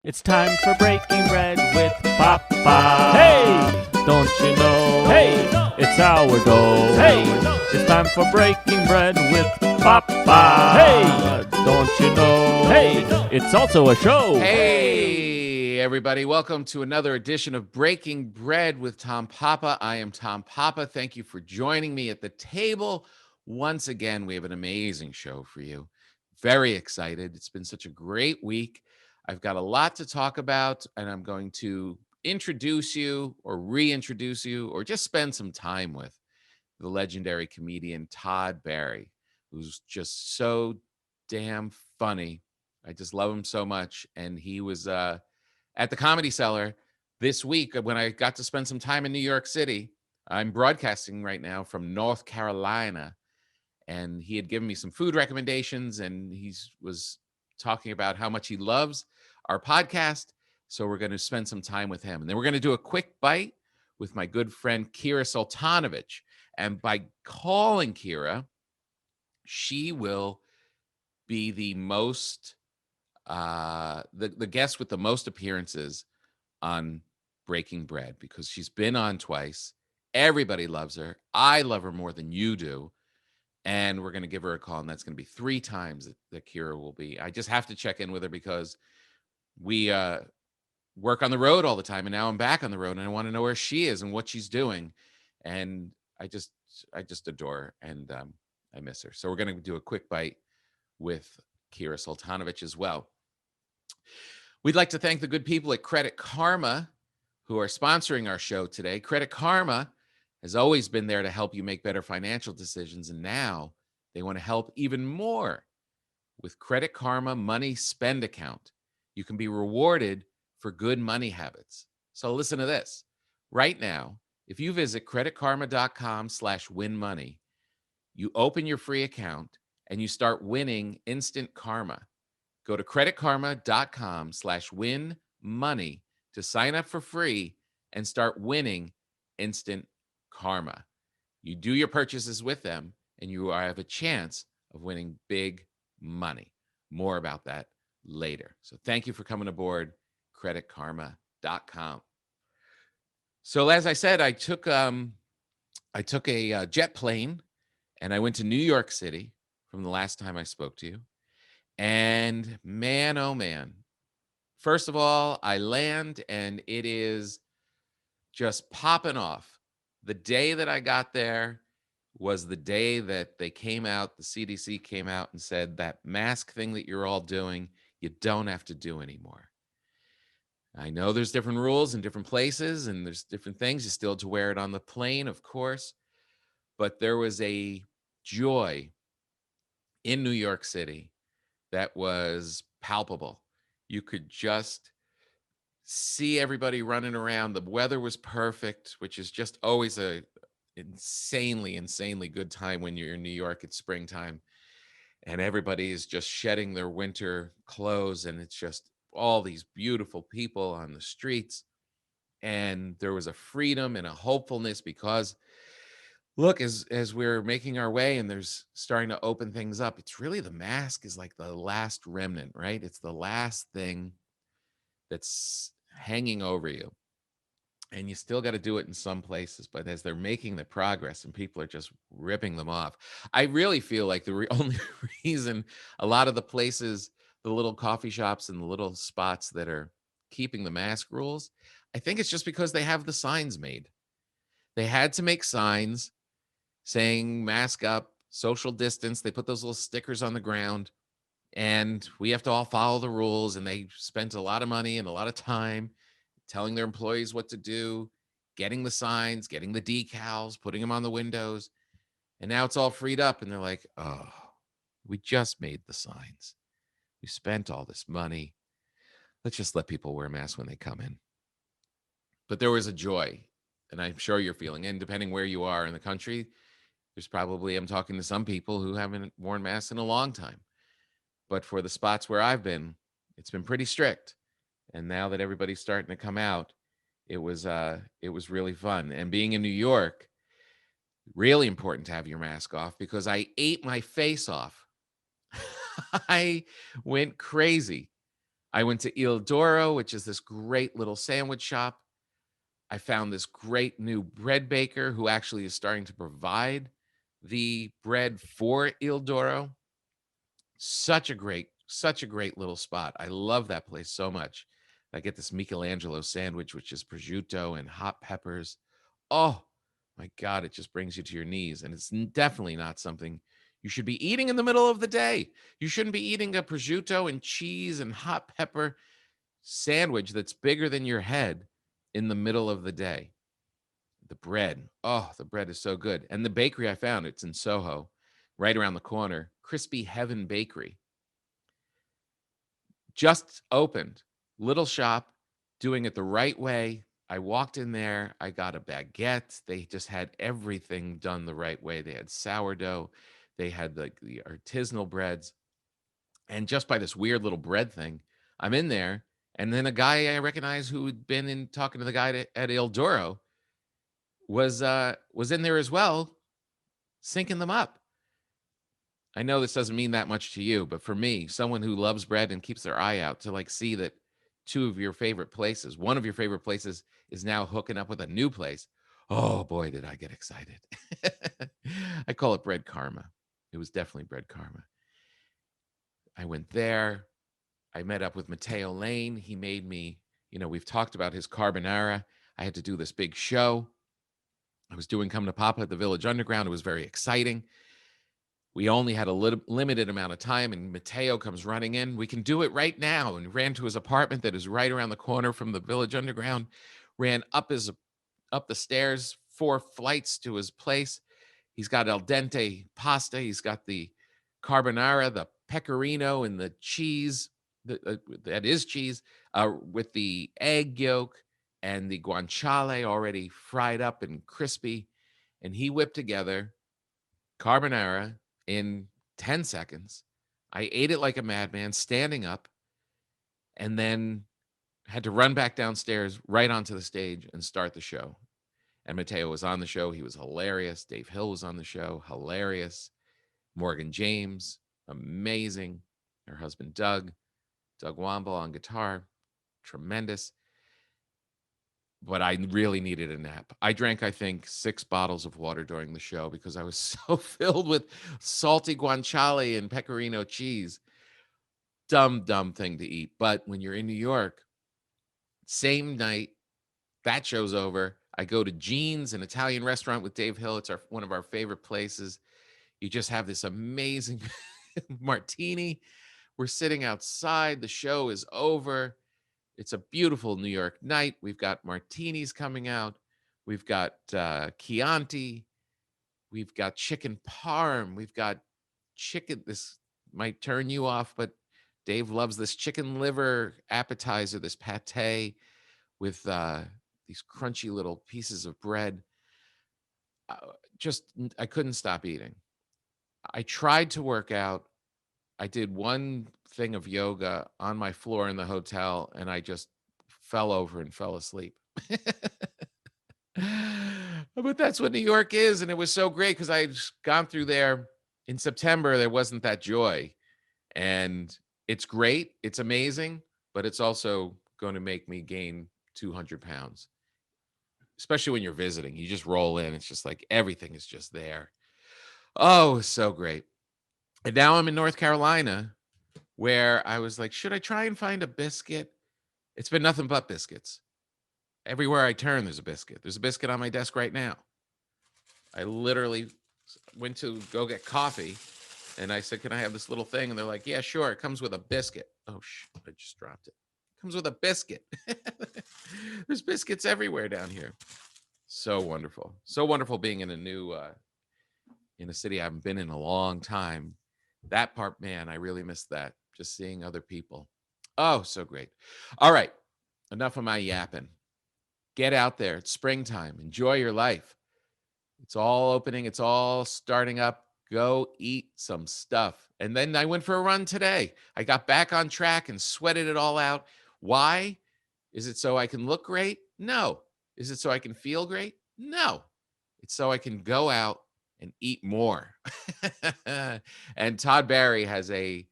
It's time for breaking bread with Papa. Hey, don't you know? Hey, it's sourdough. Hey, it's time for breaking bread with Papa. Hey, don't you know? Hey, it's also a show. Hey, everybody. Welcome to another edition of Breaking Bread with Tom Papa. I am Tom Papa. Thank you for joining me at the table. Once again, we have an amazing show for you. Very excited. It's been such a great week. I've got a lot to talk about, and I'm going to introduce you or reintroduce you or just spend some time with the legendary comedian Todd Barry, who's just so damn funny. I just love him so much. And he was at the Comedy Cellar this week when I got to spend some time in New York City. I'm broadcasting right now from North Carolina, and he had given me some food recommendations, and he was talking about how much he loves our podcast. So we're going to spend some time with him, and then we're going to do a quick bite with my good friend Kira Soltanovich. And by calling Kira, she will be the most the guest with the most appearances on Breaking Bread, because she's been on twice. Everybody loves her. I love her more than you do. And we're going to give her a call, and that's going to be 3 times that Kira will be. I just have to check in with her because we work on the road all the time, and now I'm back on the road, and I want to know where she is and what she's doing. And I just adore her, and I miss her. So we're going to do a quick bite with Kira Soltanovich as well. We'd like to thank the good people at Credit Karma who are sponsoring our show today. Credit Karma has always been there to help you make better financial decisions, and now they want to help even more with Credit Karma Money Spend Account. You can be rewarded for good money habits. So listen to this. Right now, if you visit creditkarma.com/winmoney, you open your free account and you start winning instant karma. Go to creditkarma.com/winmoney to sign up for free and start winning instant karma. You do your purchases with them, and you have a chance of winning big money. More about that later. So thank you for coming aboard creditkarma.com. So as I said, I took a jet plane, and I went to New York City from the last time I spoke to you. And man, oh man. First of all, I land and it is just popping off. The day that I got there was the day that they came out, the CDC came out and said that mask thing that you're all doing, you don't have to do anymore. I know there's different rules in different places and there's different things. You still have to wear it on the plane, of course. But there was a joy in New York City that was palpable. You could just see everybody running around. The weather was perfect, which is just always a insanely good time when you're in New York at springtime, and everybody is just shedding their winter clothes, and it's just all these beautiful people on the streets. And there was a freedom and a hopefulness because look, as we're making our way and there's starting to open things up, it's really the mask is like the last remnant, right? It's the last thing that's hanging over you. And you still got to do it in some places, but as they're making the progress and people are just ripping them off, I really feel like the only reason a lot of the places, the little coffee shops and the little spots that are keeping the mask rules, I think it's just because they have the signs made. They had to make signs saying mask up, social distance. They put those little stickers on the ground, and we have to all follow the rules. And they spent a lot of money and a lot of time telling their employees what to do, getting the signs, getting the decals, putting them on the windows. And now it's all freed up. And they're like, oh, we just made the signs. We spent all this money. Let's just let people wear masks when they come in. But there was a joy, and I'm sure you're feeling, and depending where you are in the country, there's probably, I'm talking to some people who haven't worn masks in a long time. But for the spots where I've been, it's been pretty strict. And now that everybody's starting to come out, it was really fun. And being in New York, really important to have your mask off because I ate my face off. I went crazy I went to Il Doro, which is this great little sandwich shop. I found this great new bread baker who actually is starting to provide the bread for Il Doro. Such a great little spot. I love that place so much. I get this Michelangelo sandwich, which is prosciutto and hot peppers. Oh my God, it just brings you to your knees. And it's definitely not something you should be eating in the middle of the day. You shouldn't be eating a prosciutto and cheese and hot pepper sandwich that's bigger than your head in the middle of the day. The bread, oh, the bread is so good. And the bakery I found, it's in Soho, right around the corner, Crispy Heaven Bakery. Just opened, little shop, doing it the right way. I walked in there, I got a baguette. They just had everything done the right way. They had sourdough, they had the artisanal breads. And just by this weird little bread thing, I'm in there. And then a guy I recognize who had been in talking to the guy at Il Doro was in there as well, syncing them up. I know this doesn't mean that much to you, but for me, someone who loves bread and keeps their eye out to like see that one of your favorite places is now hooking up with a new place. Oh boy, did I get excited. I call it bread karma. It was definitely bread karma. I went there. I met up with Matteo Lane. He made me, we've talked about his carbonara. I had to do this big show. I was doing Come to Papa at the Village Underground. It was very exciting. We only had a limited amount of time, and Matteo comes running in. We can do it right now. And ran to his apartment that is right around the corner from the Village Underground, ran up the stairs, 4 flights to his place. He's got al dente pasta. He's got the carbonara, the pecorino, and the cheese. That is cheese, with the egg yolk and the guanciale already fried up and crispy. And he whipped together carbonara in 10 seconds. I ate it like a madman, standing up, and then had to run back downstairs right onto the stage and start the show. And Matteo was on the show. He was hilarious. Dave Hill was on the show. Hilarious. Morgan James, amazing. Her husband, Doug Womble on guitar, tremendous. But I really needed a nap. I drank, I think, 6 bottles of water during the show because I was so filled with salty guanciale and pecorino cheese. Dumb thing to eat. But when you're in New York, same night, that show's over. I go to Gene's, an Italian restaurant with Dave Hill. It's one of our favorite places. You just have this amazing martini. We're sitting outside. The show is over. It's a beautiful New York night. We've got martinis coming out. We've got Chianti. We've got chicken parm. We've got chicken. This might turn you off, but Dave loves this chicken liver appetizer, this pate with these crunchy little pieces of bread. I couldn't stop eating. I tried to work out. I did one thing of yoga on my floor in the hotel, and I just fell over and fell asleep. But that's what New York is, and it was so great because I had gone through there in September. There wasn't that joy, and it's great. It's amazing, but it's also going to make me gain 200 pounds, especially when you're visiting. You just roll in. It's just like everything is just there. Oh, so great. And now I'm in North Carolina, where I was like, should I try and find a biscuit? It's been nothing but biscuits. Everywhere I turn, there's a biscuit. There's a biscuit on my desk right now. I literally went to go get coffee, and I said, can I have this little thing? And they're like, yeah, sure. It comes with a biscuit. Oh, I just dropped it. It comes with a biscuit. There's biscuits everywhere down here. So wonderful. So wonderful being in in a city I haven't been in a long time. That part, man, I really miss that. Just seeing other people. Oh, so great. All right. Enough of my yapping. Get out there. It's springtime. Enjoy your life. It's all opening. It's all starting up. Go eat some stuff. And then I went for a run today. I got back on track and sweated it all out. Why? Is it so I can look great? No. Is it so I can feel great? No. It's so I can go out and eat more. And Todd Barry has a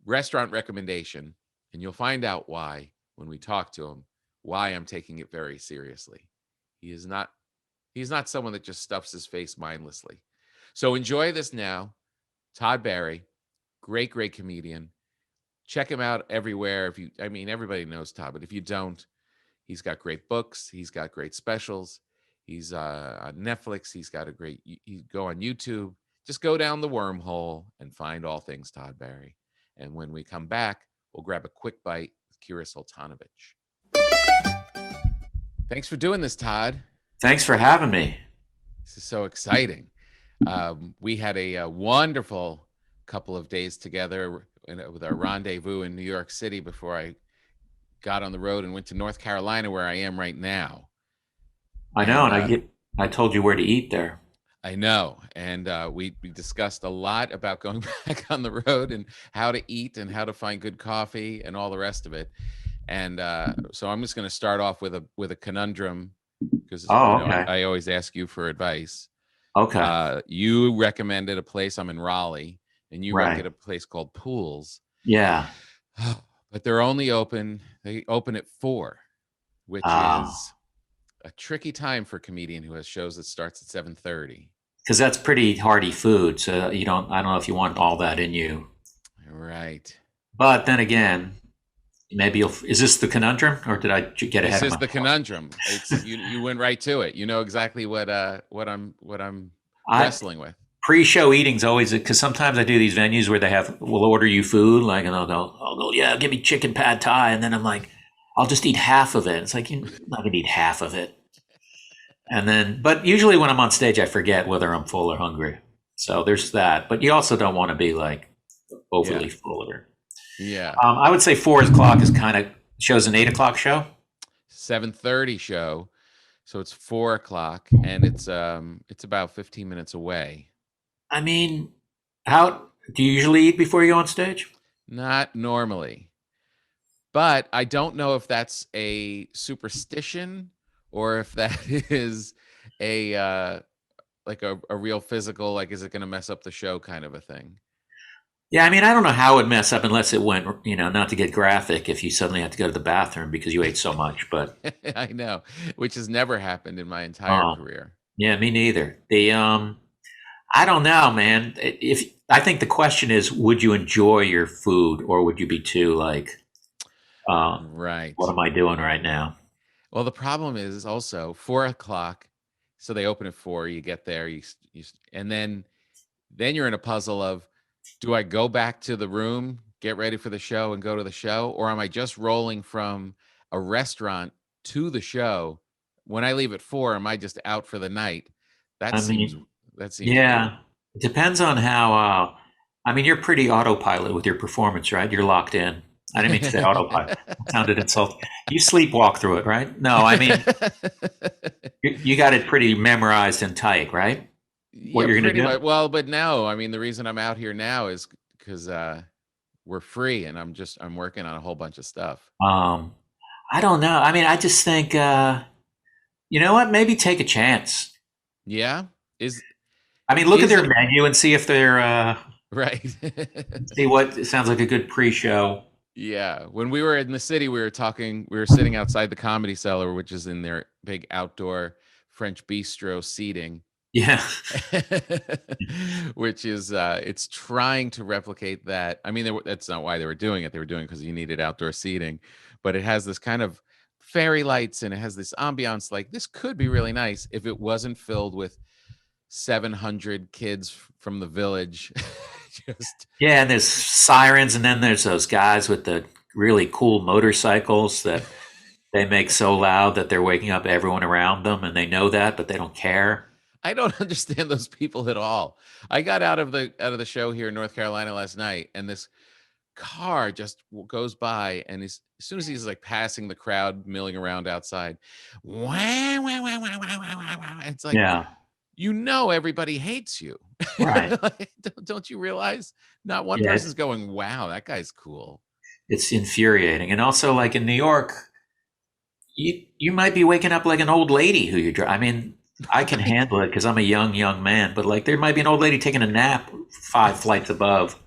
restaurant recommendation. And you'll find out why when we talk to him, why I'm taking it very seriously. He's not someone that just stuffs his face mindlessly. So enjoy this now. Todd Barry, great, great comedian. Check him out everywhere. Everybody knows Todd, but if you don't, he's got great books. He's got great specials. He's on Netflix. He's got a great, you go on YouTube. Just go down the wormhole and find all things Todd Barry. And when we come back, we'll grab a quick bite with Kira Soltanovich. Thanks for doing this, Todd. Thanks for having me. This is so exciting. We had a wonderful couple of days together with our rendezvous in New York City before I got on the road and went to North Carolina, where I am right now. I know, and I told you where to eat there. I know, and we discussed a lot about going back on the road and how to eat and how to find good coffee and all the rest of it. And so I'm just going to start off with a conundrum, because I always ask you for advice. Okay. You recommended a place. I'm in Raleigh, and you recommended a place called Pools. Yeah. But they open at 4, which is a tricky time for a comedian who has shows that starts at 7:30. Because that's pretty hearty food, so I don't know if you want all that in you. Right. But then again, maybe is this the conundrum, or did I get ahead? This is the conundrum. You went right to it. You know exactly what I'm wrestling with. Pre-show eating's always, because sometimes I do these venues where we'll order you food, like, and I'll go, yeah, give me chicken pad thai, and then I'm like, I'll just eat half of it. It's like, you're not gonna eat half of it. And then, but usually when I'm on stage, I forget whether I'm full or hungry. So there's that. But you also don't want to be like overly full or. Yeah. I would say 4 o'clock is kind of shows an 8 o'clock show. 7:30 show, so it's 4 o'clock, and it's about 15 minutes away. I mean, how do you usually eat before you go on stage? Not normally, but I don't know if that's a superstition or if that is a real physical, like, is it going to mess up the show kind of a thing. Yeah, I mean, I don't know how it would mess up unless it went, not to get graphic, if you suddenly have to go to the bathroom because you ate so much, but. I know, which has never happened in my entire career. Yeah, me neither. I don't know, man. I think the question is, would you enjoy your food, or would you be too like, right? What am I doing right now? Well, the problem is also 4 o'clock, so they open at 4. You get there, and then you're in a puzzle of, do I go back to the room, get ready for the show, and go to the show, or am I just rolling from a restaurant to the show? When I leave at 4, am I just out for the night? That seems yeah. Weird. It depends on how. You're pretty autopilot with your performance, right? You're locked in. I didn't mean to say autopilot. It sounded insulting. You sleepwalk through it, right? No, I mean, you got it pretty memorized and tight, right? What you're going to do? Much. Well, but no, the reason I'm out here now is because we're free, and I'm working on a whole bunch of stuff. I don't know. I just think, you know what? Maybe take a chance. Yeah. Look at their menu and see if they're right. See what sounds like a good pre-show. Yeah. When we were in the city, we were sitting outside the Comedy Cellar, which is in their big outdoor French bistro seating. Yeah. Which is, it's trying to replicate that. That's not why they were doing it. They were doing it because you needed outdoor seating, but it has this kind of fairy lights, and it has this ambiance. Like, this could be really nice if it wasn't filled with 700 kids from the village. And there's sirens, and then there's those guys with the really cool motorcycles that they make so loud that they're waking up everyone around them, and they know that, but they don't care. I don't understand those people at all. I got out of the show here in North Carolina last night, and this car just goes by, and as soon as he's like passing the crowd milling around outside, wah, wah, wah, wah, wah, wah, wah. It's like, everybody hates you, right? Don't you realize? Not one person's going, wow, that guy's cool. It's infuriating. And also, like in New York, you might be waking up like an old lady who you drive. I can handle it because I'm a young man, but like there might be an old lady taking a nap 5 flights above,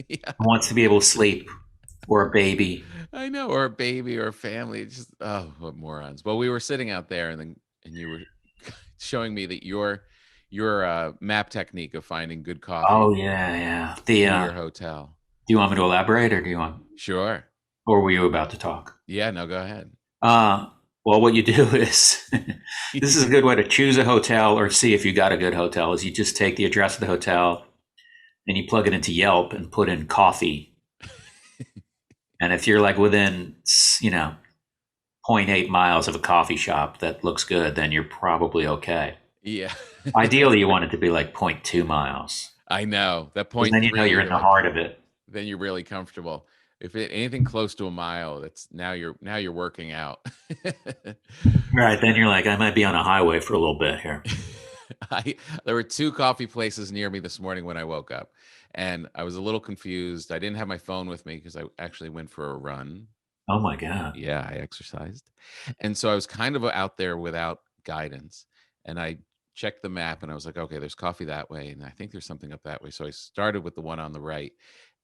who wants to be able to sleep. or a baby. I know, or a baby or a family. It's just, oh, what morons. Well, we were sitting out there and you were showing me that your map technique of finding good coffee Oh yeah. near your hotel. Do you want me to elaborate, or do you want, Sure. or were you about to talk? Yeah, no, go ahead. Uh, well, what you do is, this is a good way to choose a hotel or see if you got a good hotel, is you just take the address of the hotel and you plug it into Yelp and put in coffee. And if you're like within, 0.8 miles of a coffee shop that looks good, then you're probably okay. Yeah. Ideally, you want it to be like 0.2 miles. I know. That 'Cause point then you know three, you're in the like, heart of it. then you're really comfortable. If anything close to a mile, that's now you're working out. Right. Then you're like, I might be on a highway for a little bit here. There were 2 coffee places near me this morning when I woke up, and I was a little confused. I didn't have my phone with me because I actually went for a run. Oh my God. Yeah, I exercised. And so I was kind of out there without guidance. And I checked the map and I was like, okay, there's coffee that way. And I think there's something up that way. So I started with the one on the right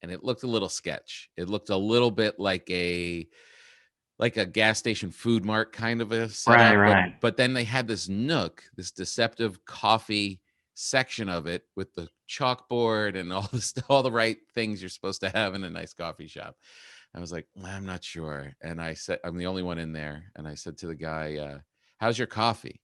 and it looked a little sketch. It looked a little bit like a gas station food mart kind of a setup. Right. But then they had this nook, this deceptive coffee section of it with the chalkboard and all this, all the right things you're supposed to have in a nice coffee shop. I was like, I'm not sure. And I said, I'm the only one in there. And I said to the guy, how's your coffee?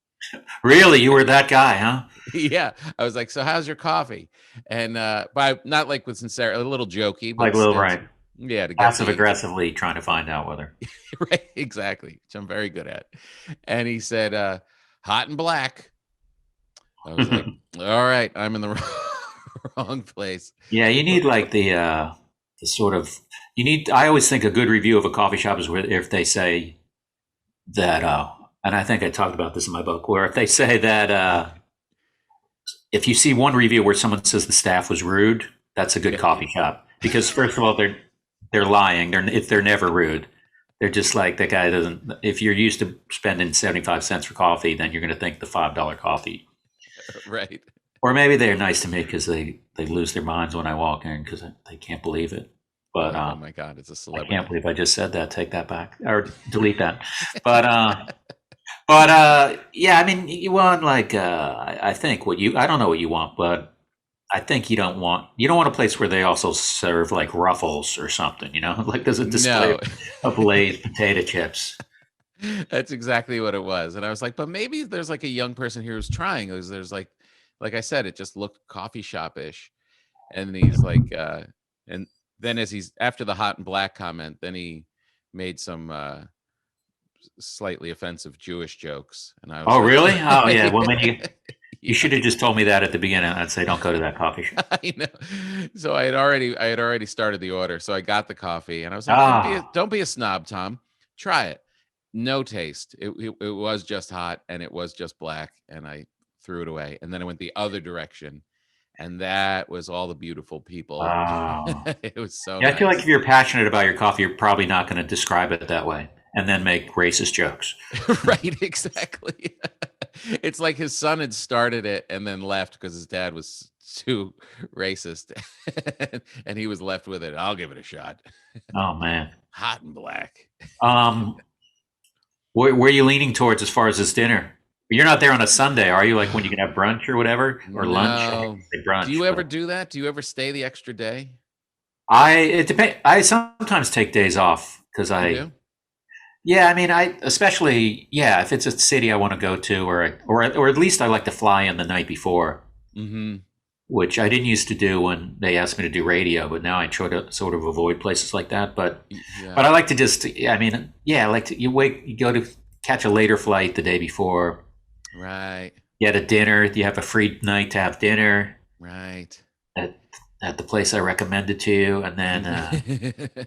Really? You were that guy, huh? Yeah. I was like, so how's your coffee? And but not like with sincerity, a little jokey, but Like a little, still, right. Yeah. To get Passive aggressively trying to find out whether. Right. Exactly. Which I'm very good at. And he said, hot and black. I was like, all right, I'm in the wrong place. Yeah, you need like the sort of, I always think a good review of a coffee shop is where, if they say that, and I think I talked about this in my book, where if they say that, if you see one review where someone says the staff was rude, that's a good coffee shop. Because first of all, they're lying. They're never rude. They're just like, the guy doesn't, if you're used to spending 75 cents for coffee, then you're going to think the $5 coffee. Right. Or maybe they're nice to me because they lose their minds when I walk in because they can't believe it. But oh my God, it's a I celebrity. can't believe I just said that. Take that back or delete that. But yeah, I mean, you want like I think I don't know what you want, but I think you don't want a place where they also serve like Ruffles or something. Like there's a display of Lay's potato chips. That's exactly what it was. And I was like, but maybe there's like a young person here who's trying. There's like I said, it just looked coffee shop-ish. And he's like, and then as he's after the hot and black comment, then he made some slightly offensive Jewish jokes. And I was oh, like, really? Oh, yeah. Well, then you should have just told me that at the beginning. I'd say, don't go to that coffee shop. I know. So I had already started the order. So I got the coffee and I was like, don't be a snob, Tom. Try it. No taste. It was just hot and it was just black and I threw it away. And then I went the other direction and that was all the beautiful people. Oh. It was so Yeah, nice. I feel like if you're passionate about your coffee, you're probably not going to describe it that way and then make racist jokes. Right, exactly. It's like his son had started it and then left because his dad was too racist and he was left with it. I'll give it a shot. Oh, man. Hot and black. Where are you leaning towards as far as this dinner? You're not there on a Sunday, are you? Like when you can have brunch or whatever, or lunch? Brunch, do you ever do that? Do you ever stay the extra day? It depends. I sometimes take days off because yeah, I mean, especially if it's a city I want to go to, or at least I like to fly in the night before, which I didn't used to do when they asked me to do radio, but now I try to sort of avoid places like that. But I like to just, I like to you go to catch a later flight the day before. Right. You had a dinner. You have a free night to have dinner. Right. At the place I recommended to you, and then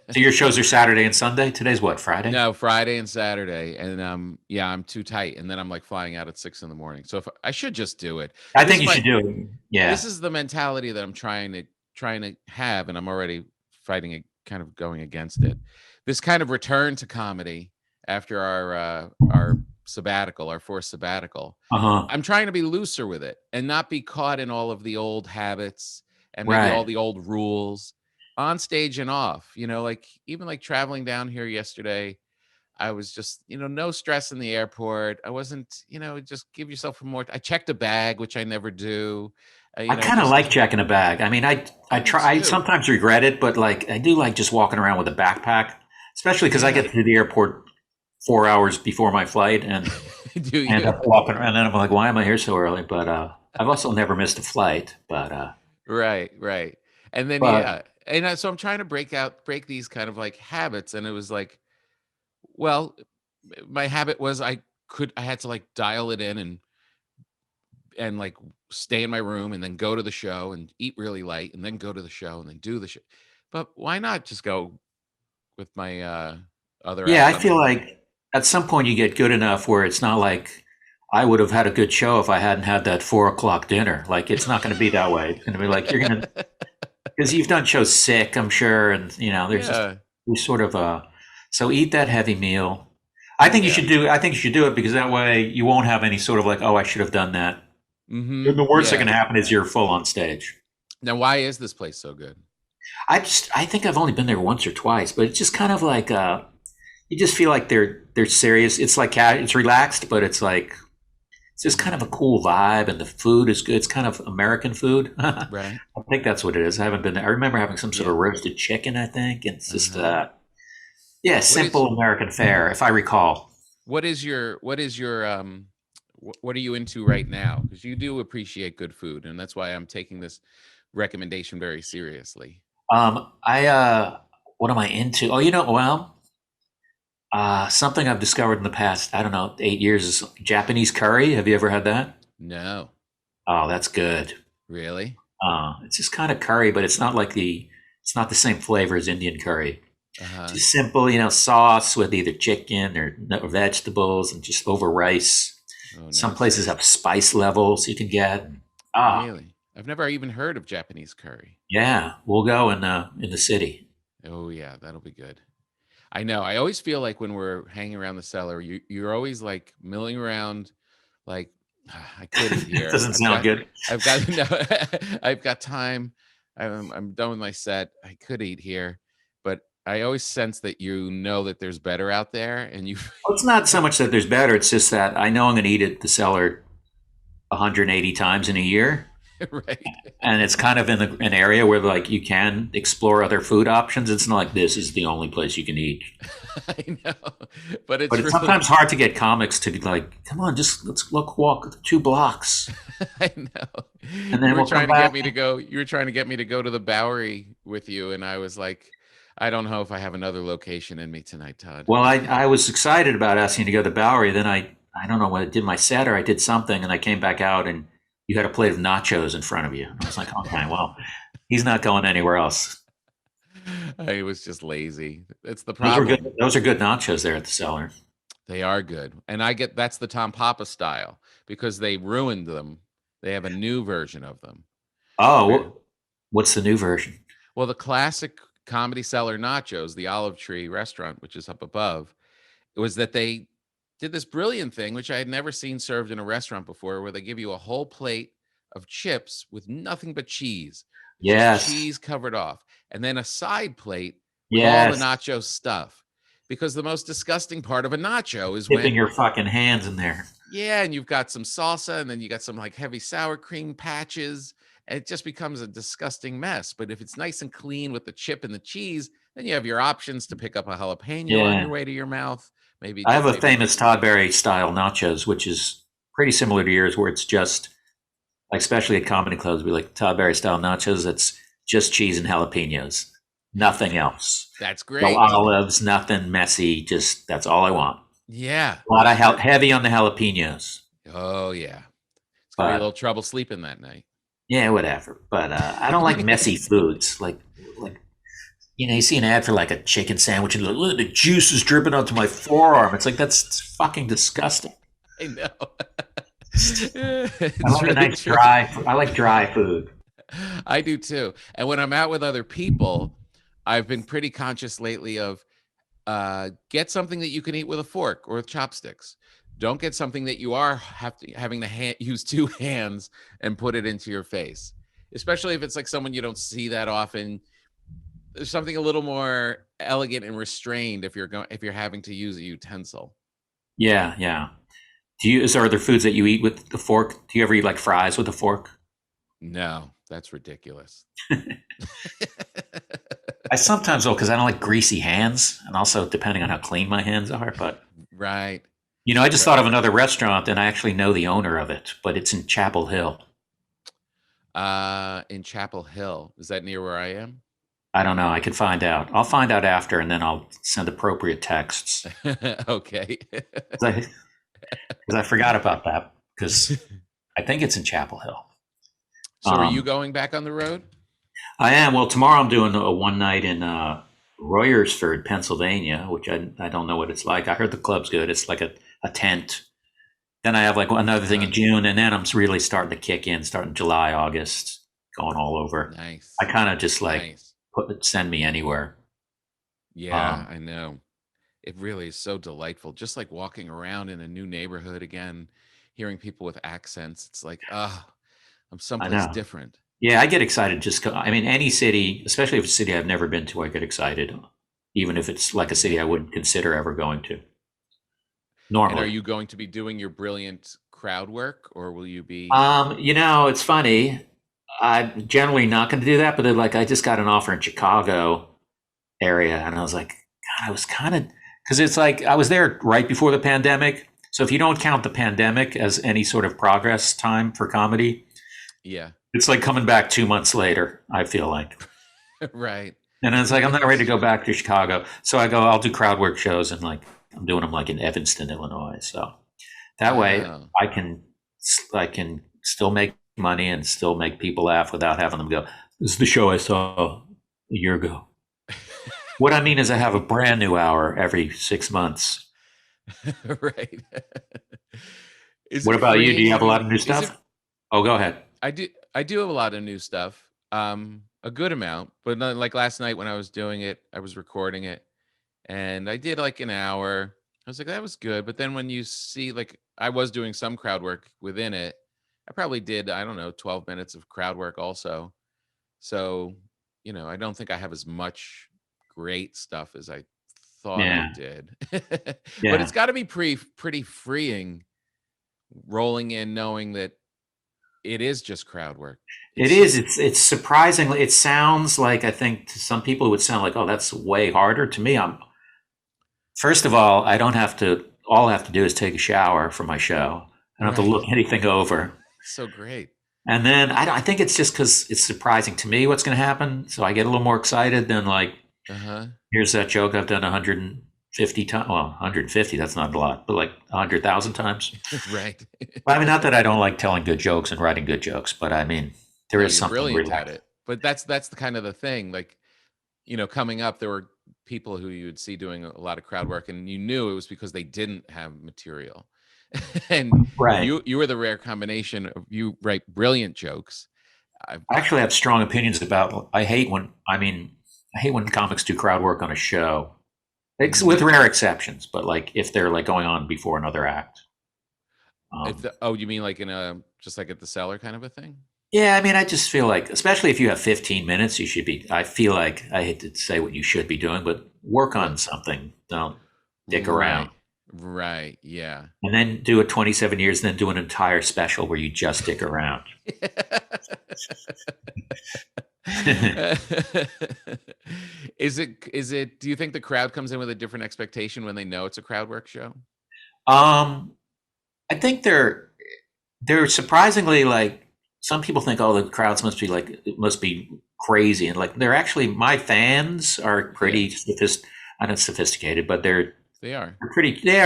so your shows are Saturday and Sunday. Today's what, Friday? No, Friday and Saturday, and I'm too tight, and then I'm like flying out at 6 a.m. So if I should just do it, I think you should do it. Yeah, this is the mentality that I'm trying to have, and I'm already fighting it, kind of going against it. This kind of return to comedy after our sabbatical, our forced sabbatical. I'm trying to be looser with it and not be caught in all of the old habits and maybe all the old rules. on stage and off, like even like traveling down here yesterday, I was just, no stress in the airport. I wasn't, just give yourself I checked a bag, which I never do. I kind of Just like checking a bag. I mean, I do try. I too. sometimes regret it, but like I do like just walking around with a backpack, especially because I Yeah. get to the airport 4 hours before my flight and Do end you? up walking around. And then I'm like, why am I here so early? But I've also never missed a flight. Right, right. And then But yeah, and so I'm trying to break these kind of like habits, and it was like, well, my habit was I had to like dial it in and like stay in my room and then go to the show and eat really light and then go to the show and then do the show. But why not just go with my other yeah, I apps on my feel phone? like at some point you get good enough where it's not like I would have had a good show if I hadn't had that 4 o'clock dinner. Like it's not going to be that way. It's going to be like you're going to because you've done shows sick, I'm sure, and there's just Yeah. we sort of so eat that heavy meal. Oh yeah. I think you should do it because that way you won't have any sort of like, oh, I should have done that. Mm-hmm. And the worst that Yeah. can happen is you're full on stage. Now, why is this place so good? I think I've only been there once or twice, but it's just kind of like you just feel like they're serious. It's like it's relaxed, but it's like it's just kind of a cool vibe, and the food is good. It's kind of American food. I Right. think that's what it is. I haven't been there. I remember having some sort Yeah. of roasted chicken. I think it's just Uh-huh. yeah, What is simple American fare, if I recall. what are you into right now? Because you do appreciate good food, and that's why I'm taking this recommendation very seriously. I what am I into? Oh, well, something I've discovered in the past, I don't know, 8 years is Japanese curry. Have you ever had that? No, Oh, that's good. really? It's just kind of curry, but it's not the same flavor as Indian curry. Uh-huh. Just simple, sauce with either chicken or vegetables and just over rice. Oh, Some nice. places have spice levels you can get. Ah, Really? I've never even heard of Japanese curry. yeah, we'll go in the city. Oh yeah, that'll be good. I know. I always feel like when we're hanging around the cellar, you're always like milling around, like I could eat It here. doesn't sound good. I've got no, I've got time. I'm done with my set. I could eat here, but I always sense that that there's better out there, and you, Well, it's not so much that there's better. It's just that I know I'm going to eat at the cellar 180 times in a year. right? And it's kind of in an area where like you can explore other food options. It's not like this is the only place you can eat. I know, but But it's it's really, sometimes hard to get comics to like, come on, just let's walk 2 blocks, I know. and then we'll come back. You were trying to get me to go to the Bowery with you, and I was like, I don't know if I have another location in me tonight, Todd. Well, I was excited about asking you to go to Bowery. Then I don't know what I did my set or I did something, and I came back out and you had a plate of nachos in front of you. I was like, okay, well, he's not going anywhere else. I was just lazy. It's the Those were problem. good. Those are good nachos there at the Cellar. They are good. And that's the Tom Papa style because they ruined them. They have a new version of them. Oh, what's the new version? Well, the classic Comedy Cellar nachos, the Olive Tree restaurant, which is up above, it was that they did this brilliant thing, which I had never seen served in a restaurant before, where they give you a whole plate of chips with nothing but cheese, just Yes, cheese covered off, and then a side plate with all the yes. nacho stuff. Because the most disgusting part of a nacho is Dipping when, your fucking hands in there. yeah, and you've got some salsa, and then you got some like heavy sour cream patches. And it just becomes a disgusting mess. But if it's nice and clean with the chip and the cheese, then you have your options to pick up a jalapeno on your Yeah. way to your mouth. Maybe, I have a maybe, famous Todd Barry style nachos, which is pretty similar to yours, where it's just like, especially at comedy clubs, we like Todd Barry style nachos. It's just cheese and jalapenos, nothing else. that's No great. olives, nothing messy. Just that's all I want. Yeah. A lot of heavy on the jalapenos, Oh, yeah. It's going to be a but little trouble sleeping that night. yeah, whatever. But I don't like messy foods. Like you see an ad for like a chicken sandwich, and look, the juice is dripping onto my forearm. It's like that's fucking disgusting. I know. I It's like a really nice true. I like dry food. I do too. And when I'm out with other people, I've been pretty conscious lately of get something that you can eat with a fork or with chopsticks. Don't get something that you are having to use two hands and put it into your face, especially if it's like someone you don't see that often. there's something a little more elegant and restrained if you're having to use a utensil. Yeah, yeah. Are there foods that you eat with the fork? Do you ever eat like fries with a fork? No, that's ridiculous. I sometimes will because I don't like greasy hands, and also depending on how clean my hands are. But Right. I just thought of another restaurant, and I actually know the owner of it, but it's in Chapel Hill. In Chapel Hill. Is that near where I am? I don't know. I can find out. I'll find out after, and then I'll send appropriate texts. Okay. Because I forgot about that, because I think it's in Chapel Hill. So are you going back on the road? I am. Well, tomorrow I'm doing a one night in Royersford, Pennsylvania, which I don't know what it's like. I heard the club's good. It's like a tent. Then I have like another thing in June, and then I'm really starting to kick in, starting July, August, going all over. Nice. I kind of just like send me anywhere. Yeah, I know. It really is so delightful. Just like walking around in a new neighborhood again, hearing people with accents. It's like, I'm someplace different. Yeah, I get excited any city, especially if it's a city I've never been to, I get excited, even if it's like a city I wouldn't consider ever going to. Normally. And are you going to be doing your brilliant crowd work, or will you be? It's funny. I'm generally not going to do that, but I just got an offer in Chicago area, and I was like, God, I was kind of, because it's like I was there right before the pandemic. So if you don't count the pandemic as any sort of progress time for comedy, yeah, it's like coming back 2 months later, I feel like. Right. And it's like, I'm not ready to go back to Chicago. So I go, I'll do crowd work shows, and like I'm doing them like in Evanston, Illinois. So that way I can still make money and still make people laugh without having them go, this is the show I saw a year ago. What I mean is I have a brand new hour every 6 months. Right. What about you? Do you have a lot of new stuff? Oh, go ahead. I do have a lot of new stuff. A good amount, but not like last night when I was doing it, I was recording it and I did like an hour. I was like, that was good. But then when you see, like, I was doing some crowd work within it, I probably did, I don't know, 12 minutes of crowd work also. So, I don't think I have as much great stuff as I thought I did. But it's got to be pretty freeing rolling in knowing that it is just crowd work. It's surprisingly, it sounds like, I think to some people it would sound like, oh, that's way harder. To me, first of all, I don't have to, all I have to do is take a shower for my show. I don't have to look anything over. So great. And then I think it's just because it's surprising to me what's going to happen. So I get a little more excited than like, here's that joke I've done 150 times. Well, 150, that's not a lot, but like 100,000 times. Right. I mean, not that I don't like telling good jokes and writing good jokes, but I mean, there is something brilliant at it. But that's the kind of the thing. Like, coming up, there were people who you would see doing a lot of crowd work, and you knew it was because they didn't have material. And you were the rare combination of, you write brilliant jokes. I actually have strong opinions about. I hate when comics do crowd work on a show, with rare exceptions. But like if they're like going on before another act. You mean like just like at the Cellar kind of a thing? Yeah, I mean, I just feel like, especially if you have 15 minutes, you should be. I feel like, I hate to say what you should be doing, but work on something. Don't dick around. Right. Yeah. And then do it 27 years, and then do an entire special where you just dick around. Is it, do you think the crowd comes in with a different expectation when they know it's a crowd work show? I think they're surprisingly, like, some people think, oh, the crowds must be crazy. And like, they're actually, my fans are pretty not sophisticated, but they are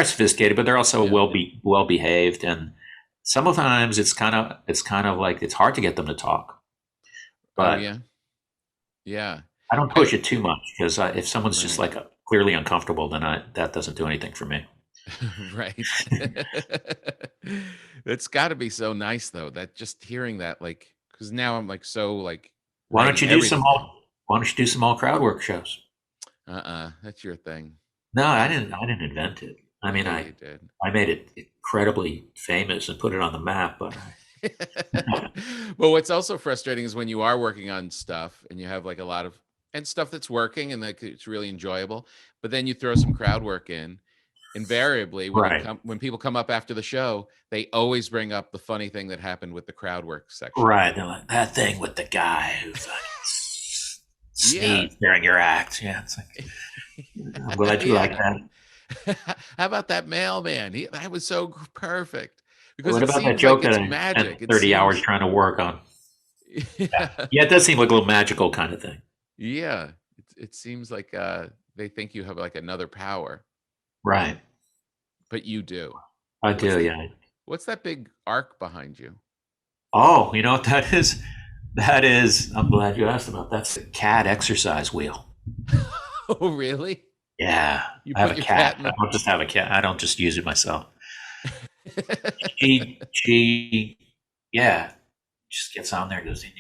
sophisticated, but they're also well behaved. And sometimes it's kind of like, it's hard to get them to talk. But yeah. I don't push it too much, because if someone's just like clearly uncomfortable, then that doesn't do anything for me. Right. That's got to be so nice though, that just hearing that, like, because now I'm like, so like, why don't you do some all crowd work shows? That's your thing. No, I didn't invent it. I mean, I made it incredibly famous and put it on the map, but well, what's also frustrating is when you are working on stuff and you have like a lot of and stuff that's working and like it's really enjoyable. But then you throw some crowd work in. Invariably, Right. when people come up after the show, they always bring up the funny thing that happened with the crowd work section. Right. They're like, that thing with the guy who sneezed during your act. Yeah. It's like, I'm glad you like that. How about that mailman? That was so perfect. Because What it about that seems joke like it's that I magic. spent 30 hours trying to work on? Yeah. Yeah, it does seem like a little magical kind of thing. Yeah. It seems like they think you have like another power. Right. But you do. I do, yeah. What's that big arc behind you? Oh, you know what that is? That is, I'm glad you asked about that. That's the cat exercise wheel. Oh, really? Yeah. I have a cat. I don't just have a cat. I don't just use it myself. she just gets on there and goes, and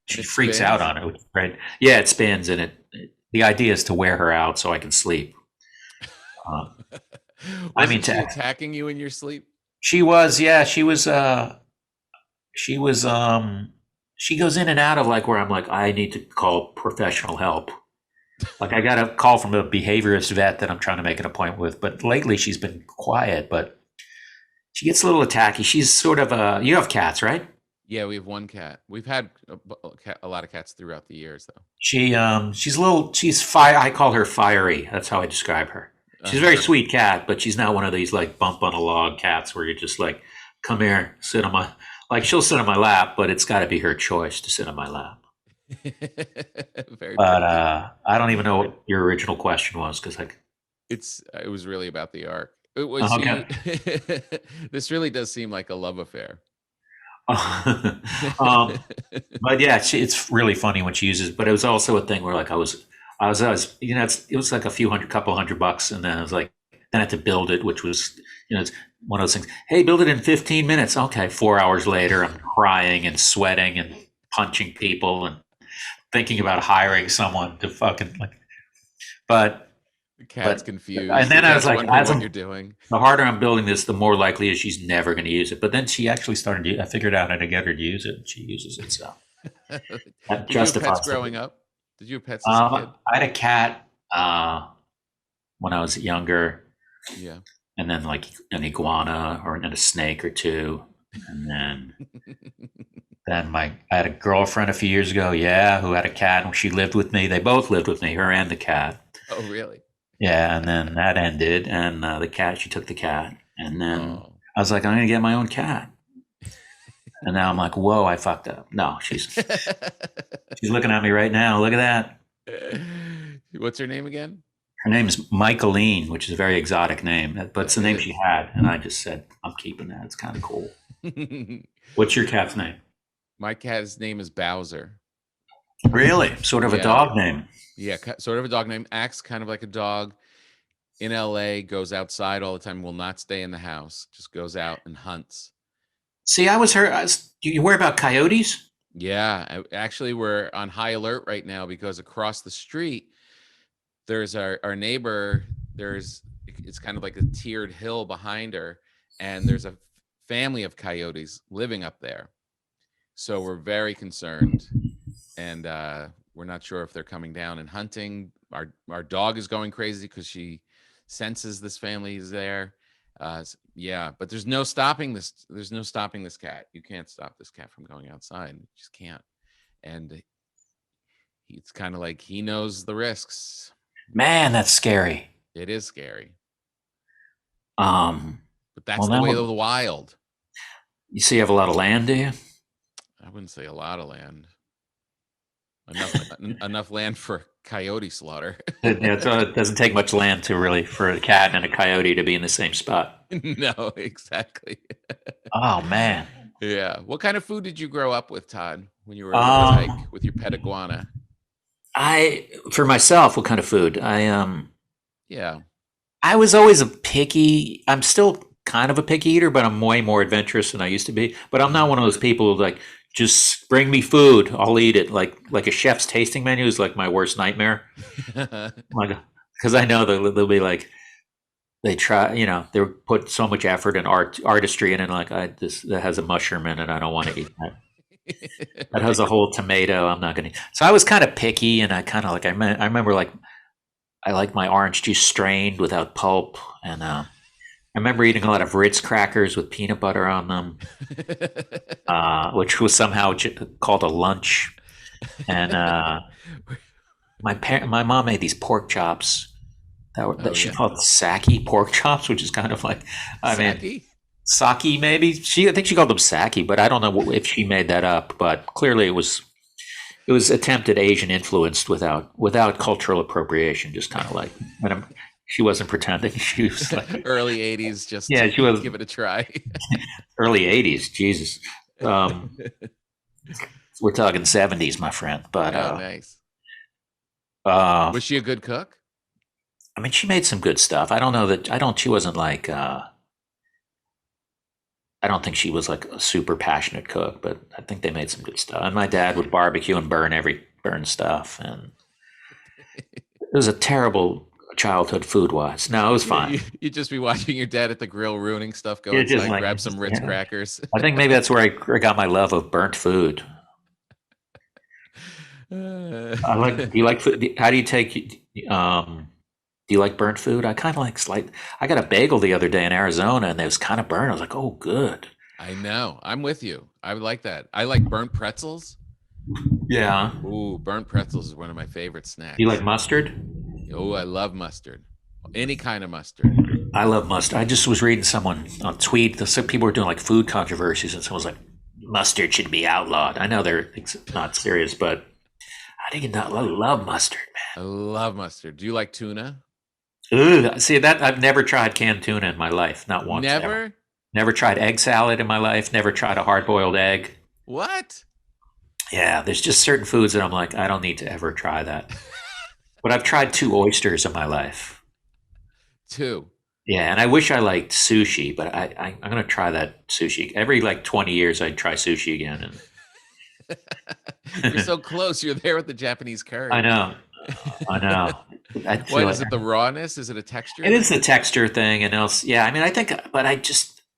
she freaks out on it, right? Yeah, it spins, and the idea is to wear her out so I can sleep. Wasn't she attacking you in your sleep? She was, yeah. She was, she goes in and out of like where I'm like, I need to call professional help. Like I got a call from a behaviorist vet that I'm trying to make an appointment with, but lately she's been quiet, but she gets a little attacky. She's sort of you have cats, right? Yeah, we have one cat. We've had a lot of cats throughout the years, though. She's a little, I call her fiery. That's how I describe her. She's a very sweet cat, but she's not one of these like bump on a log cats where you're just like, come here, sit on my, like she'll sit on my lap, but it's got to be her choice to sit on my lap. But I don't even know what your original question was because like it was really about the arc. It was this really does seem like a love affair. But yeah, it's really funny when she uses. But it was also a thing where like I was you know it was like couple $100, and then I was like then I had to build it, which was it's one of those things. Hey, build it in 15 minutes. Okay, 4 hours later, I'm crying and sweating and punching people and thinking about hiring someone to fucking like. But the cat's confused. And then I was like, what you're doing. The harder I'm building this, the more likely is she's never going to use it. But then she actually started to. I figured out how to get her to use it, and she uses it. So that justifies. Did you have pets growing up? Did you have pets as a kid? I had a cat when I was younger. Yeah. And then like an iguana or a snake or two, and then I had a girlfriend a few years ago, who had a cat, and she lived with me. They both lived with me, her and the cat. Oh, really? Yeah, and then that ended, and she took the cat, and then I was like, I'm going to get my own cat. And now I'm like, whoa, I fucked up. No, she's looking at me right now. Look at that. What's her name again? Her name is Michaeline, which is a very exotic name, but it's the name she had. And I just said, I'm keeping that. It's kind of cool. What's your cat's name? My cat's name is Bowser. Really? Sort of a dog name. Yeah, sort of a dog name. Acts kind of like a dog. In LA, goes outside all the time, will not stay in the house. Just goes out and hunts. See, do you worry about coyotes? Yeah, actually, we're on high alert right now because across the street, there's our neighbor. It's kind of like a tiered hill behind her, and there's a family of coyotes living up there. So we're very concerned, and we're not sure if they're coming down and hunting. Our dog is going crazy because she senses this family is there. But there's no stopping this. There's no stopping this cat. You can't stop this cat from going outside. You just can't. And it's kind of like he knows the risks. Man, that's scary. It is scary. But that's the way of the wild. You see, you have a lot of land, do you? I wouldn't say a lot of land. Enough land for coyote slaughter. It doesn't take much land for a cat and a coyote to be in the same spot. No, exactly. Oh man. Yeah. What kind of food did you grow up with, Todd, when you were on the hike with your pet iguana? For myself, what kind of food? I was always I'm still kind of a picky eater, but I'm way more adventurous than I used to be. But I'm not one of those people who like, just bring me food, I'll eat it. Like a chef's tasting menu is like my worst nightmare. Because I know they'll be like, they try, they put so much effort and artistry in it. Like that has a mushroom in it. I don't want to eat that. That has a whole tomato. I'm not gonna. So I was kind of picky, and I kind of like. I remember like I like my orange juice strained without pulp, and I remember eating a lot of Ritz crackers with peanut butter on them, which was somehow called a lunch. And my mom made these pork chops that she called sake pork chops, which is kind of like, I mean, sake maybe. I think she called them sake, but I don't know if she made that up. But clearly, it was attempted Asian influenced without cultural appropriation. Just kind of like she wasn't pretending. She was like early '80s. Just she was give it a try. Early '80s, Jesus. We're talking '70s, my friend. But nice. Was she a good cook? I mean, she made some good stuff. I don't know that. She wasn't like. I don't think she was like a super passionate cook, but I think they made some good stuff. And my dad would barbecue and burn stuff, and it was a terrible childhood food wise. No, it was fine. You'd just be watching your dad at the grill ruining stuff. Go inside, like, grab some Ritz crackers. I think maybe that's where I got my love of burnt food. Do you like food? How do you take? Do you like burnt food? I kind of like I got a bagel the other day in Arizona, and it was kind of burnt. I was like, oh, good. I know. I'm with you. I would like that. I like burnt pretzels. Yeah. Ooh, burnt pretzels is one of my favorite snacks. Do you like mustard? Oh, I love mustard. Any kind of mustard. I love mustard. I just was reading someone on tweet. Some people were doing like food controversies, and someone was like, mustard should be outlawed. I know they're not serious, but how do you not love mustard, man? I love mustard. Do you like tuna? Ugh, see that I've never tried canned tuna in my life, not once. Never? Never tried egg salad in my life. Never tried a hard-boiled egg. What? Yeah, there's just certain foods that I'm like, I don't need to ever try that. But I've tried 2 oysters in my life. 2? Yeah, and I wish I liked sushi, but I'm gonna try that sushi. Every like 20 years, I'd try sushi again. And you're so close. You're there with the Japanese curry. I know. What is it? The rawness? Is it a texture? It is the texture thing, and else. Yeah, I mean, I think, but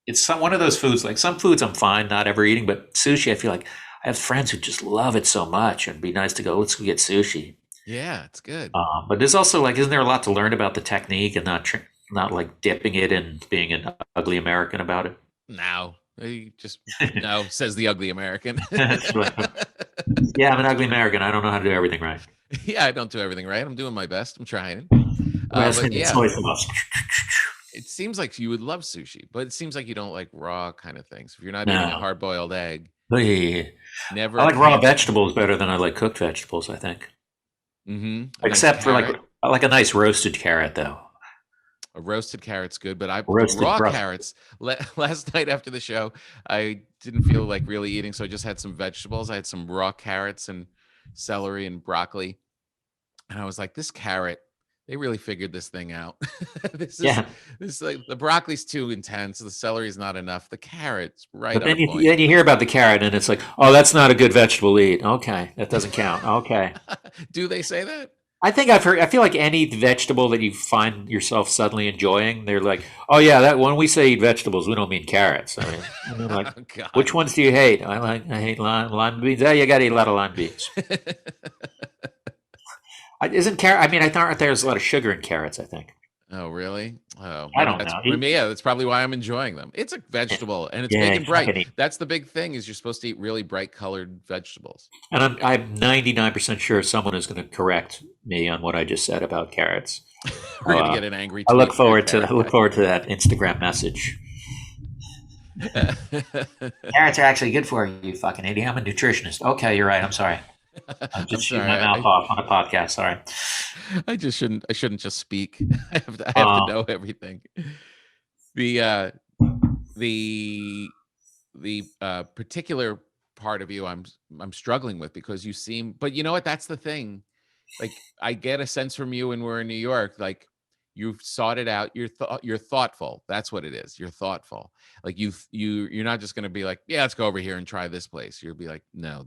it's one of those foods. Like some foods, I'm fine not ever eating, but sushi, I feel like I have friends who just love it so much, and it'd be nice to go. Let's go get sushi. Yeah, it's good. But there's also like, isn't there a lot to learn about the technique and not like dipping it and being an ugly American about it? No, says the ugly American. Yeah, I'm an ugly American. I don't know how to do everything right. Yeah, I don't do everything right. I'm doing my best. I'm trying. It seems like you would love sushi, but it seems like you don't like raw kind of things. If you're not eating a hard-boiled egg, never. I like raw vegetables better than I like cooked vegetables, I think. Mm-hmm. Except for I like a nice roasted carrot, though. A roasted carrot's good, but raw carrots. Last night after the show, I didn't feel like really eating, so I just had some vegetables. I had some raw carrots and celery and broccoli, and I was like, "This carrot, they really figured this thing out." This like the broccoli's too intense. The celery's not enough. The carrot's right. But then you hear about the carrot, and it's like, "Oh, that's not a good vegetable to eat." Okay, that doesn't count. Okay. Do they say that? I think I've heard. I feel like any vegetable that you find yourself suddenly enjoying, they're like, "Oh yeah, that when we say eat vegetables, we don't mean carrots." I mean like, which ones do you hate? I hate lime beans. Oh, you got to eat a lot of lime beans. Isn't carrot? I mean, I thought there's a lot of sugar in carrots. I think. Oh really? Oh, I don't know. Yeah, that's probably why I'm enjoying them. It's a vegetable, and it's big and bright. That's the big thing: is you're supposed to eat really bright colored vegetables. And I'm 99% sure someone is going to correct me on what I just said about carrots. We're going to get an angry. I look forward to that Instagram message. Carrots are actually good for you, you fucking idiot. I'm a nutritionist. Okay, you're right. I'm sorry. I'm just shooting my mouth off on a podcast. Sorry. I shouldn't just speak. I have to know everything. The particular part of you I'm struggling with, because you seem, but you know what? That's the thing. Like, I get a sense from you when we're in New York, like you've sought it out. You're thoughtful. That's what it is. You're thoughtful. Like you're not just going to be like, yeah, let's go over here and try this place. You'll be like, no,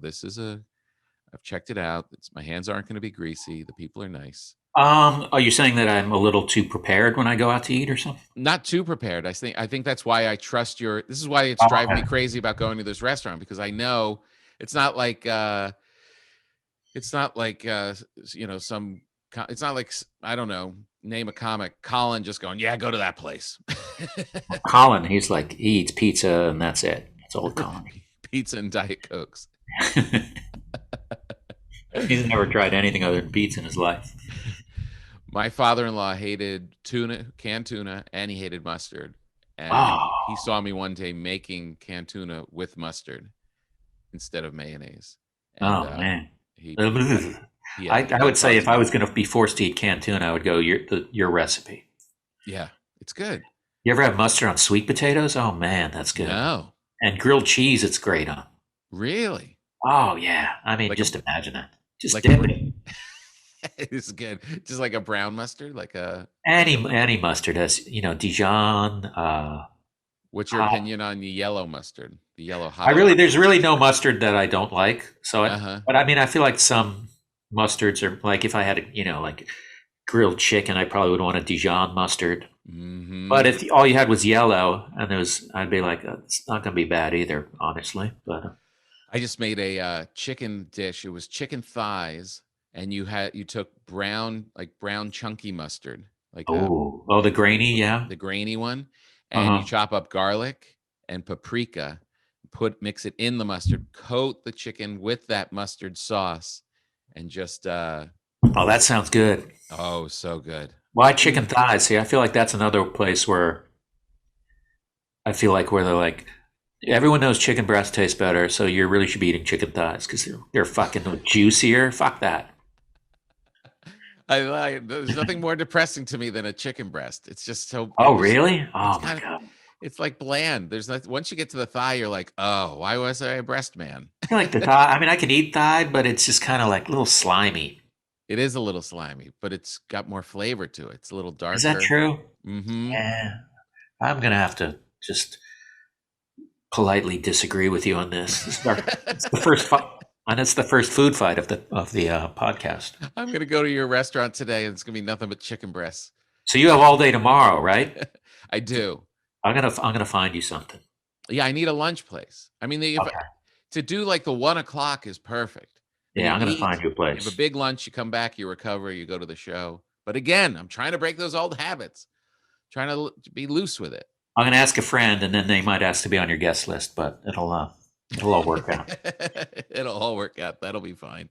I've checked it out. My hands aren't going to be greasy. The people are nice. Are you saying that I'm a little too prepared when I go out to eat or something? Not too prepared. I think that's why I trust this is why it's driving me crazy about going to this restaurant, because I know It's not like it's not like some. It's not like I don't know. Name a comic. Colin just going, yeah, go to that place. Colin, he's like he eats pizza and that's it. It's old Colin. Pizza and Diet Cokes. He's never tried anything other than pizza in his life. My father-in-law hated canned tuna, and he hated mustard. And Oh, he saw me one day making canned tuna with mustard instead of mayonnaise. And oh man. he, I would say if I was going to be forced to eat canned tuna, I would go your recipe. Yeah, it's good. You ever have mustard on sweet potatoes? Oh man, that's good. No, And grilled cheese, it's great on. really? Oh yeah. I mean, Like just imagine that. Just like dip it. It's good. Just like a brown mustard, like a. Any mustard has, Dijon. What's your opinion on the yellow mustard? The yellow hot. There's really no mustard that I don't like. So, Uh-huh. but I mean, I feel like some mustards are like if I had, like grilled chicken, I probably would want a Dijon mustard. Mm-hmm. But if all you had was yellow, and I'd be like, it's not going to be bad either, honestly. But I just made a chicken dish. It was chicken thighs, and you took brown chunky mustard, like the grainy, yeah, the grainy one, and you chop up garlic and paprika, mix it in the mustard, coat the chicken with that mustard sauce, and just oh, that sounds good. Oh, so good. Why chicken thighs? See, I feel like that's another place where they're like, everyone knows chicken breast tastes better, so you really should be eating chicken thighs because they're fucking juicier. Fuck that. There's nothing more depressing to me than a chicken breast. It's just so. Oh, really? Oh my God. It's like bland. There's not. Once you get to the thigh, you're like, oh, why was I a breast man? I feel like the thigh. I mean, I can eat thigh, but it's just kind of like a little slimy. It is a little slimy, but it's got more flavor to it. It's a little darker. Is that true? Mm-hmm. Yeah. I'm gonna have to just politely disagree with you on this. It's the first and it's the first food fight of the podcast. I'm gonna go to your restaurant today, and it's gonna be nothing but chicken breasts. So you have all day tomorrow, right? I do. I'm gonna find you something. Yeah, I need a lunch place. I mean, to do like the 1 o'clock is perfect. Yeah, I'm gonna find you a place. You have a big lunch, you come back, you recover, you go to the show. But again, I'm trying to break those old habits, trying to be loose with it. I'm gonna ask a friend, and then they might ask to be on your guest list, but it'll all work out. It'll all work out. That'll be fine.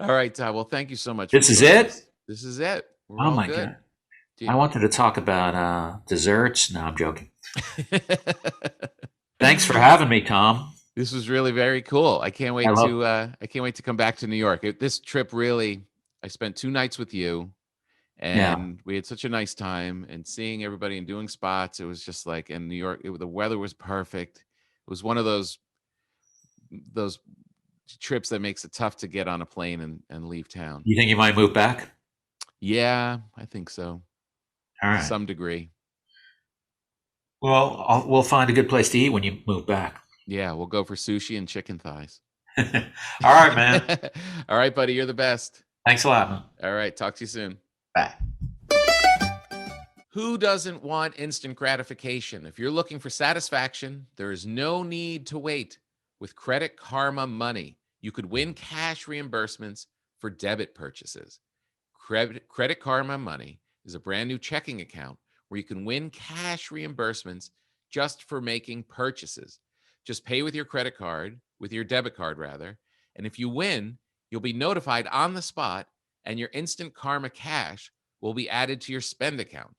All right, Todd. Well, thank you so much. This is it? This is it. Oh my God. I wanted to talk about desserts. No, I'm joking. Thanks for having me, Tom. This was really very cool. I can't wait to come back to New York. This trip really, I spent 2 nights with you, and we had such a nice time, and seeing everybody and doing spots. It was just like in New York, the weather was perfect. It was one of those trips that makes it tough to get on a plane and leave town. You think you might move back? Yeah, I think so. All right. To some degree. Well, we'll find a good place to eat when you move back. Yeah, we'll go for sushi and chicken thighs. All right, man. All right, buddy. You're the best. Thanks a lot, man. All right. Talk to you soon. Bye. Who doesn't want instant gratification? If you're looking for satisfaction, there is no need to wait. With Credit Karma Money, you could win cash reimbursements for debit purchases. Credit Karma Money is a brand new checking account where you can win cash reimbursements just for making purchases. Just pay with your debit card rather, and if you win, you'll be notified on the spot, and your instant Karma cash will be added to your spend account.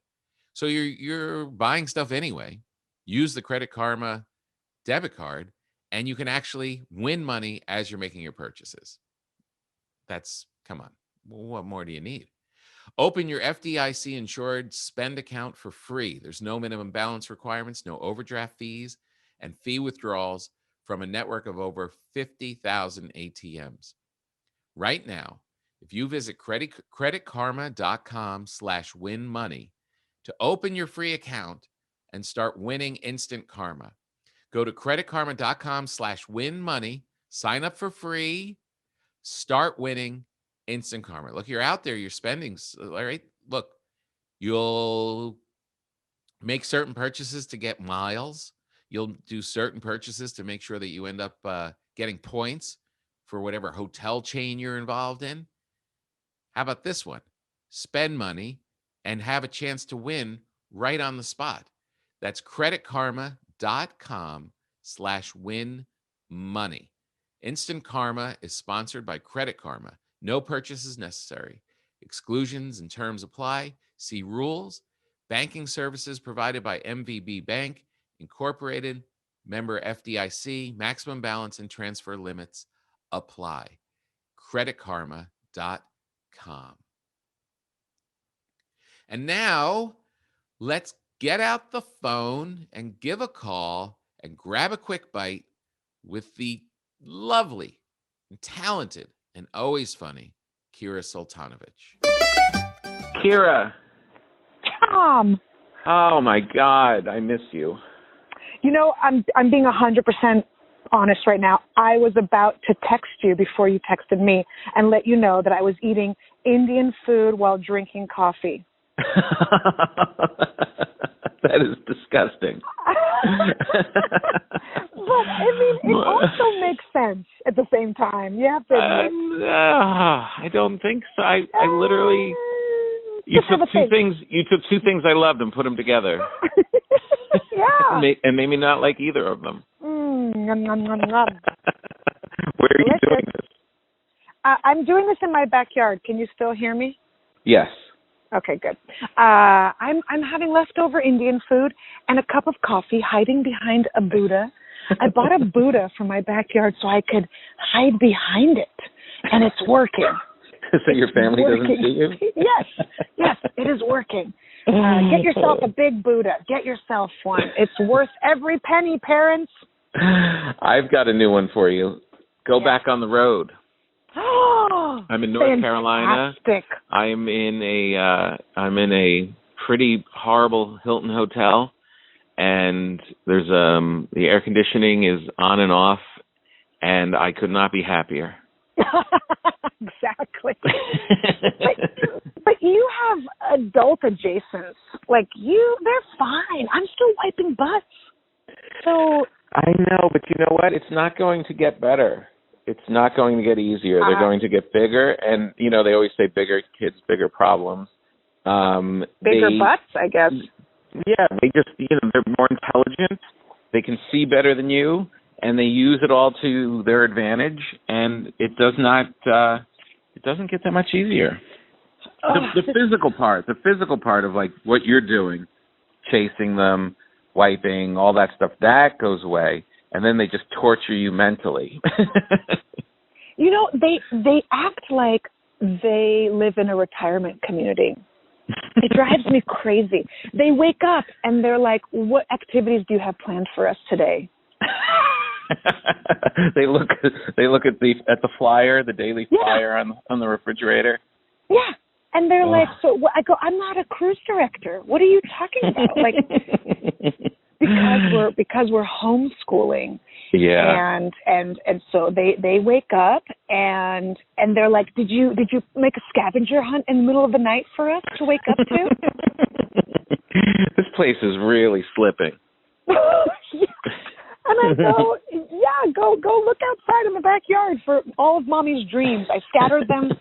So you're buying stuff anyway. Use the Credit Karma debit card, and you can actually win money as you're making your purchases. Come on, what more do you need? Open your FDIC insured spend account for free. There's no minimum balance requirements, no overdraft fees, and fee withdrawals from a network of over 50,000 ATMs. Right now, if you visit creditkarma.com/winmoney to open your free account and start winning instant karma. Go to creditkarma.com/winmoney, sign up for free, start winning instant karma. Look, you're out there, you're spending, all right? Look, you'll make certain purchases to get miles. You'll do certain purchases to make sure that you end up getting points for whatever hotel chain you're involved in. How about this one? Spend money and have a chance to win right on the spot. That's creditkarma.com/win money. Instant Karma is sponsored by Credit Karma. No purchase is necessary. Exclusions and terms apply. See rules. Banking services provided by MVB Bank, Incorporated, member FDIC. Maximum balance and transfer limits apply. creditkarma.com. And now let's get out the phone and give a call and grab a quick bite with the lovely and talented and always funny Kira Soltanovich. Kira. Tom. Oh my God, I miss you. You know, I'm being 100% honest right now. I was about to text you before you texted me and let you know that I was eating Indian food while drinking coffee. That is disgusting. But I mean, it also makes sense at the same time. You have to admit. I don't think so. I literally. You Just have took a two think. things. You took two things I loved and put them together. Yeah. And made me not like either of them. Nom, nom, nom, nom. Where are you Delicious. doing this? I'm doing this in my backyard. Can you still hear me? Yes. Okay, good. I'm having leftover Indian food and a cup of coffee, hiding behind a Buddha. I bought a Buddha from my backyard so I could hide behind it, and it's working. So your family doesn't see you? Yes, it is working. Get yourself a big Buddha. Get yourself one. It's worth every penny, parents. I've got a new one for you. Go back on the road. I'm in North Carolina. I'm in a pretty horrible Hilton hotel, and there's the air conditioning is on and off, and I could not be happier. Exactly. but you have adult adjacents. Like they're fine. I'm still wiping butts. So I know, but you know what? It's not going to get better. It's not going to get easier. They're going to get bigger, and they always say bigger kids, bigger problems. Bigger butts, I guess. Yeah, they just they're more intelligent. They can see better than you, and they use it all to their advantage. And it doesn't get that much easier. The physical part of like what you're doing, chasing them, wiping, all that stuff, that goes away. And then they just torture you mentally. They act like they live in a retirement community. It drives me crazy. They wake up and they're like, "What activities do you have planned for us today?" They look at the flyer, the daily flyer on the refrigerator. Yeah. And they're like, "So what?" I go, "I'm not a cruise director. What are you talking about?" Like, because we're homeschooling. Yeah. And so they wake up and they're like, "Did you make a scavenger hunt in the middle of the night for us to wake up to?" This place is really slipping. Yeah. And I go, go look outside in the backyard for all of Mommy's dreams. I scattered them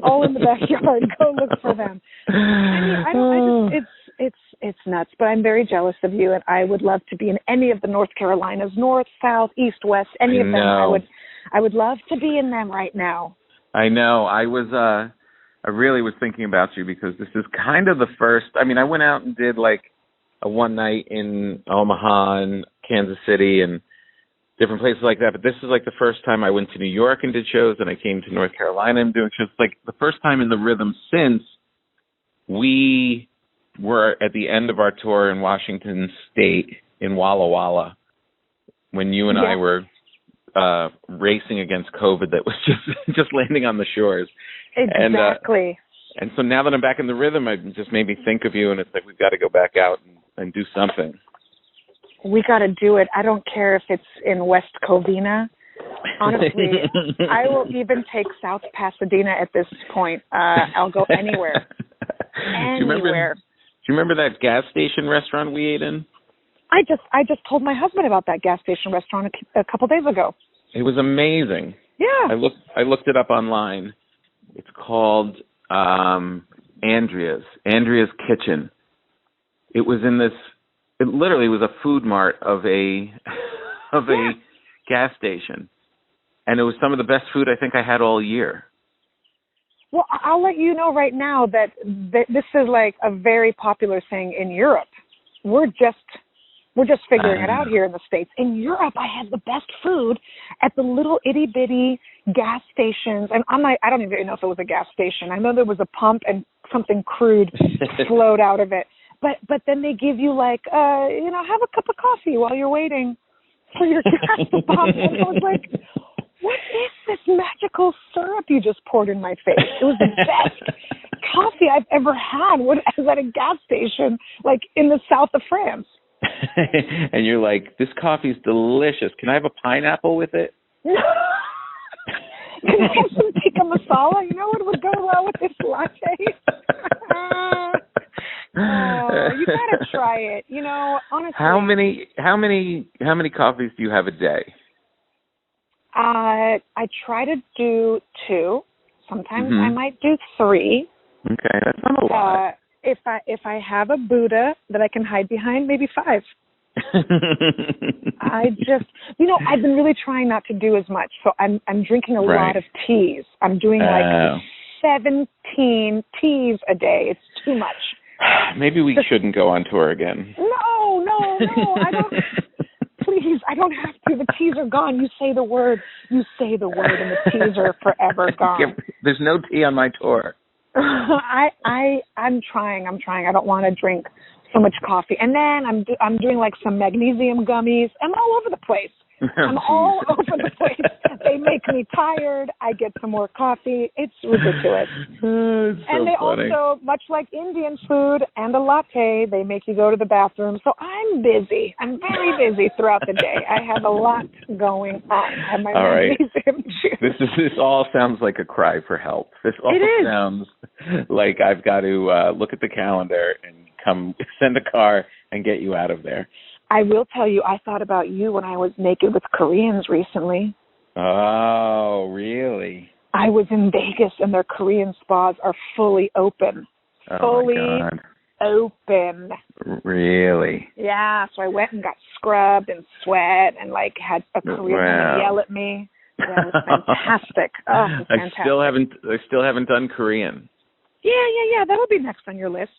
all in the backyard. Go look for them. I mean, it's nuts, but I'm very jealous of you, and I would love to be in any of the North Carolinas, north, south, east, west, any of them. I would love to be in them right now. I know. I really was thinking about you because this is kind of the first. I mean, I went out and did like a one night in Omaha and Kansas City and different places like that. But this is like the first time I went to New York and did shows, and I came to North Carolina and doing shows. Like the first time in the rhythm since we were at the end of our tour in Washington State in Walla Walla when you and I were racing against COVID that was just landing on the shores. Exactly. And so now that I'm back in the rhythm, it just made me think of you, and it's like we've got to go back out and do something. We got to do it. I don't care if it's in West Covina. Honestly, I will even take South Pasadena at this point. I'll go anywhere. Anywhere. Do you remember that gas station restaurant we ate in? I just told my husband about that gas station restaurant a couple days ago. It was amazing. Yeah. I looked it up online. It's called Andrea's Kitchen. It was in this. It literally was a food mart of a a gas station, and it was some of the best food I think I had all year. Well, I'll let you know right now that this is like a very popular thing in Europe. We're just figuring it out here in the States. In Europe, I had the best food at the little itty bitty gas stations. And I don't even know if it was a gas station. I know there was a pump and something crude flowed out of it. But then they give you like, have a cup of coffee while you're waiting for your gas to pump. And I was like, what is this magical syrup you just poured in my face? It was the best coffee I've ever had. What is at a gas station, like in the south of France? And you're like, this coffee's delicious. Can I have a pineapple with it? Can I have some tikka masala? You know what would go well with this latte? You gotta try it. You know, honestly. How many coffees do you have a day? I try to do 2. Sometimes I might do 3. Okay, that's not a lot. If I have a Buddha that I can hide behind, maybe 5. I've been really trying not to do as much. So I'm drinking a lot of teas. I'm doing like 17 teas a day. It's too much. Maybe we shouldn't go on tour again. No, I don't. Please, I don't have to. The teas are gone. You say the word, and the teas are forever gone. There's no tea on my tour. I'm trying. I don't want to drink so much coffee. And then I'm doing like some magnesium gummies. I'm all over the place. I'm all over the place. They make me tired. I get some more coffee. It's ridiculous. It's so and they funny. also, much like Indian food and a latte, they make you go to the bathroom. So I'm busy. I'm very busy throughout the day. I have a lot going on. I have my magnesium juice. This all sounds like a cry for help. This all sounds like I've got to look at the calendar and come send a car and get you out of there. I will tell you, I thought about you when I was naked with Koreans recently. Oh, really? I was in Vegas and their Korean spas are fully open. Fully open. Really? Yeah, so I went and got scrubbed and sweat and like had a Korean woman yell at me. Yeah, it was fantastic. Oh, it was fantastic. I still haven't done Korean. Yeah. That'll be next on your list.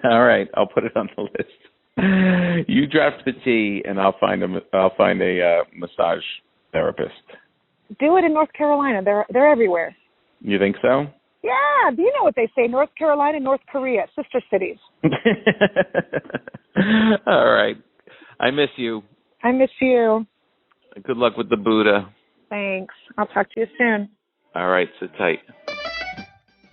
All right, I'll put it on the list. You draft the tea, and I'll find a massage therapist. Do it in North Carolina. They're everywhere. You think so? Yeah. Do you know what they say? North Carolina, North Korea, sister cities. All right. I miss you. I miss you. Good luck with the Buddha. Thanks. I'll talk to you soon. All right. Sit tight.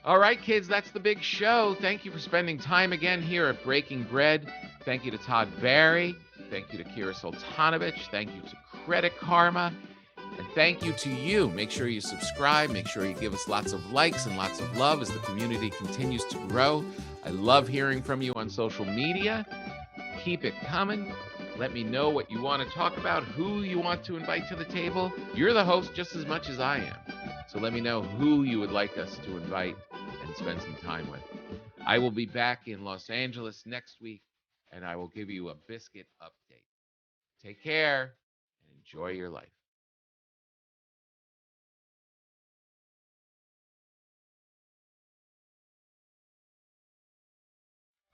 All right, kids, that's the big show. Thank you for spending time again here at Breaking Bread. Thank you to Todd Barry. Thank you to Kira Soltanovich. Thank you to Credit Karma. And thank you to you. Make sure you subscribe. Make sure you give us lots of likes and lots of love as the community continues to grow. I love hearing from you on social media. Keep it coming. Let me know what you want to talk about, who you want to invite to the table. You're the host just as much as I am. So let me know who you would like us to invite and spend some time with. I will be back in Los Angeles next week, and I will give you a biscuit update. Take care and enjoy your life.